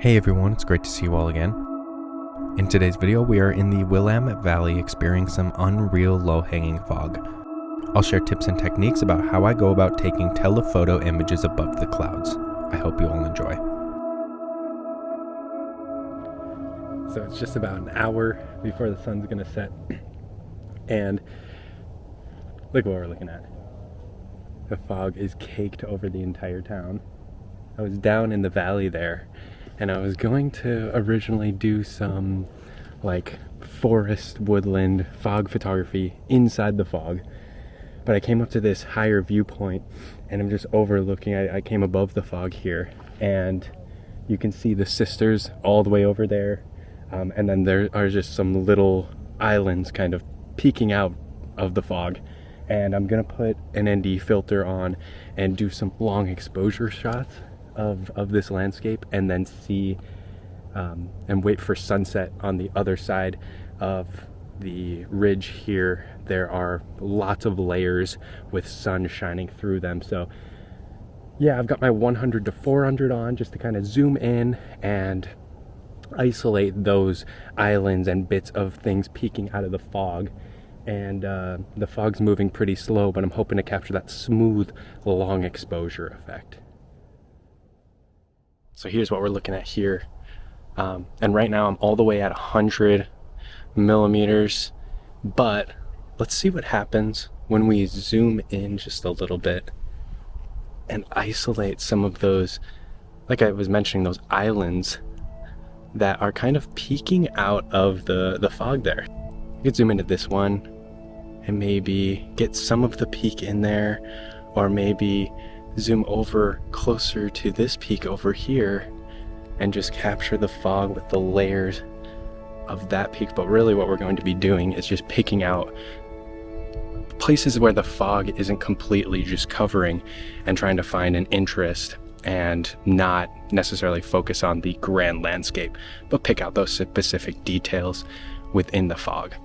Hey everyone, it's great to see you all again. In today's video, we are in the Willamette Valley experiencing some unreal low-hanging fog. I'll share tips and techniques about how I go about taking telephoto images above the clouds. I hope you all enjoy. So it's just about an hour before the sun's gonna set, and look what we're looking at. The fog is caked over the entire town. I was down in the valley there, and I was going to originally do some like forest woodland fog photography inside the fog, but I came up to this higher viewpoint and I'm just overlooking. I came above the fog here, and you can see the sisters all the way over there, and then there are just some little islands kind of peeking out of the fog. And I'm gonna put an ND filter on and do some long exposure shots of this landscape, and then see and wait for sunset on the other side of the ridge here. There are lots of layers with sun shining through them. So yeah, I've got my 100 to 400 on just to kind of zoom in and isolate those islands and bits of things peeking out of the fog. And the fog's moving pretty slow, but I'm hoping to capture that smooth long exposure effect. So here's what we're looking at here. And right now I'm all the way at 100 millimeters, but let's see what happens when we zoom in just a little bit and isolate some of those, like I was mentioning, those islands that are kind of peeking out of the fog there. You could zoom into this one and maybe get some of the peak in there, or maybe zoom over closer to this peak over here and just capture the fog with the layers of that peak. But really what we're going to be doing is just picking out places where the fog isn't completely just covering and trying to find an interest, and not necessarily focus on the grand landscape, but pick out those specific details within the fog.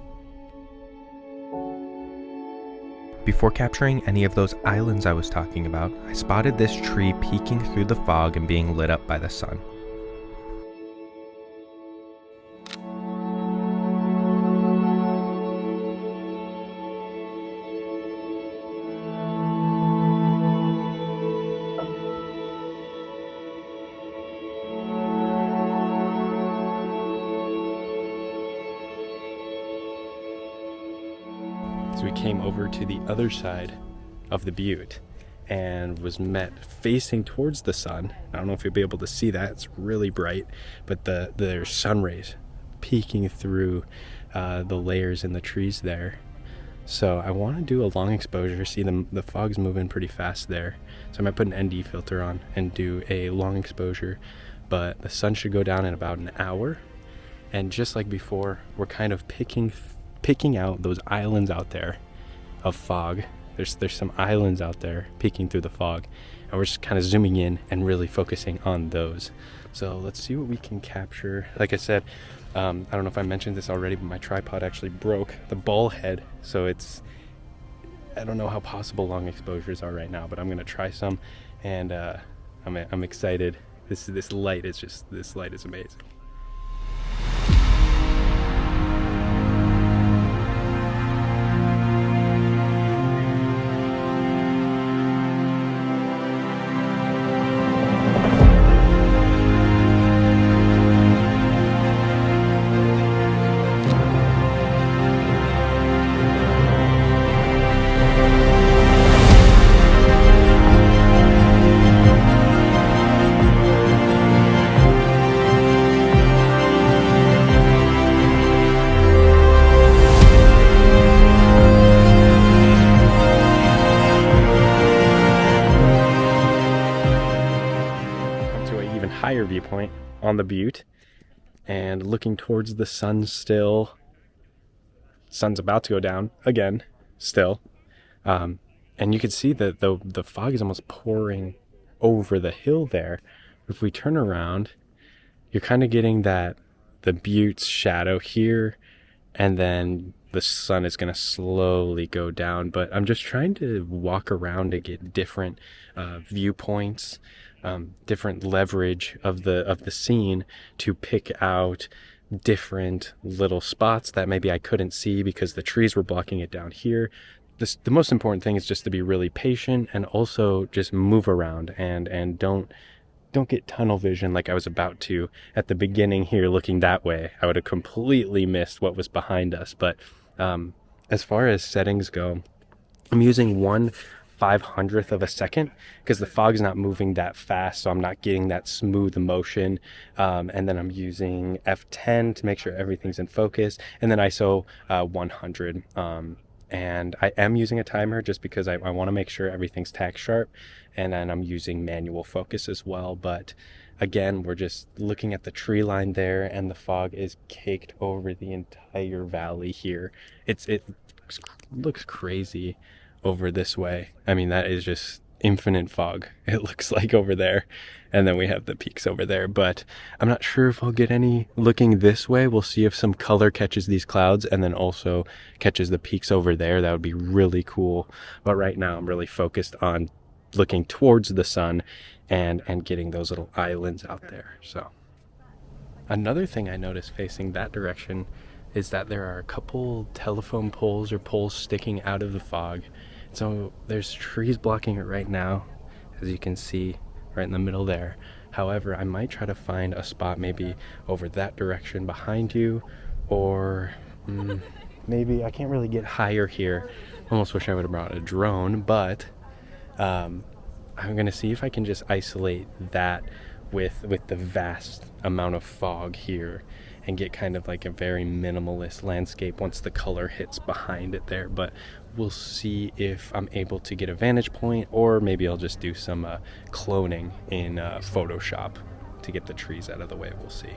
Before capturing any of those islands I was talking about, I spotted this tree peeking through the fog and being lit up by the sun. So we came over to the other side of the butte and was met facing towards the sun. I don't know if you'll be able to see that, it's really bright, but there's sun rays peeking through the layers in the trees there. So I want to do a long exposure. See, the fog's moving pretty fast there, so I might put an ND filter on and do a long exposure, but the sun should go down in about an hour. And just like before, we're kind of picking out those islands out there of fog. There's some islands out there peeking through the fog, and we're just kind of zooming in and really focusing on those. So let's see what we can capture. Like I said, I don't know if I mentioned this already, but my tripod actually broke the ball head, so I don't know how possible long exposures are right now, but I'm gonna try some, and I'm excited. This light is amazing. Higher viewpoint on the butte and looking towards the sun still. Sun's about to go down again still, and you can see that the fog is almost pouring over the hill there. If we turn around, you're kind of getting that the butte's shadow here, and then the sun is going to slowly go down. But I'm just trying to walk around to get different viewpoints different leverage of the scene to pick out different little spots that maybe I couldn't see because the trees were blocking it down here. The most important thing is just to be really patient and also just move around and don't get tunnel vision like I was about to at the beginning here looking that way. I would have completely missed what was behind us. But as far as settings go, I'm using 1/500th of a second because the fog's not moving that fast, so I'm not getting that smooth motion. And then I'm using F10 to make sure everything's in focus, and then ISO 100. And I am using a timer just because I want to make sure everything's tack sharp, and then I'm using manual focus as well. But again, we're just looking at the tree line there, and the fog is caked over the entire valley here. It looks crazy over this way. I mean, that is just infinite fog, it looks like, over there. And then we have the peaks over there, but I'm not sure if I'll get any looking this way. We'll see if some color catches these clouds and then also catches the peaks over there. That would be really cool. But right now I'm really focused on looking towards the sun and getting those little islands out there. So another thing I noticed facing that direction is that there are a couple telephone poles or poles sticking out of the fog. So there's trees blocking it right now, as you can see right in the middle there. However, I might try to find a spot maybe over that direction behind you, or maybe I can't really get higher here. Almost wish I would have brought a drone, but I'm gonna see if I can just isolate that with the vast amount of fog here and get kind of like a very minimalist landscape once the color hits behind it there. But we'll see if I'm able to get a vantage point, or maybe I'll just do some cloning in Photoshop to get the trees out of the way. We'll see.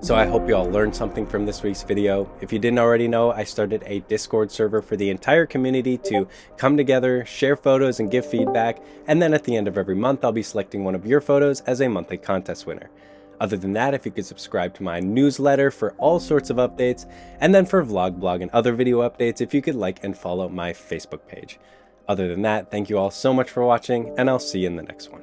So I hope you all learned something from this week's video. If you didn't already know, I started a Discord server for the entire community to come together, share photos, and give feedback. And then at the end of every month, I'll be selecting one of your photos as a monthly contest winner. Other than that, if you could subscribe to my newsletter for all sorts of updates, and then for vlog, blog, and other video updates, if you could like and follow my Facebook page. Other than that, thank you all so much for watching, and I'll see you in the next one.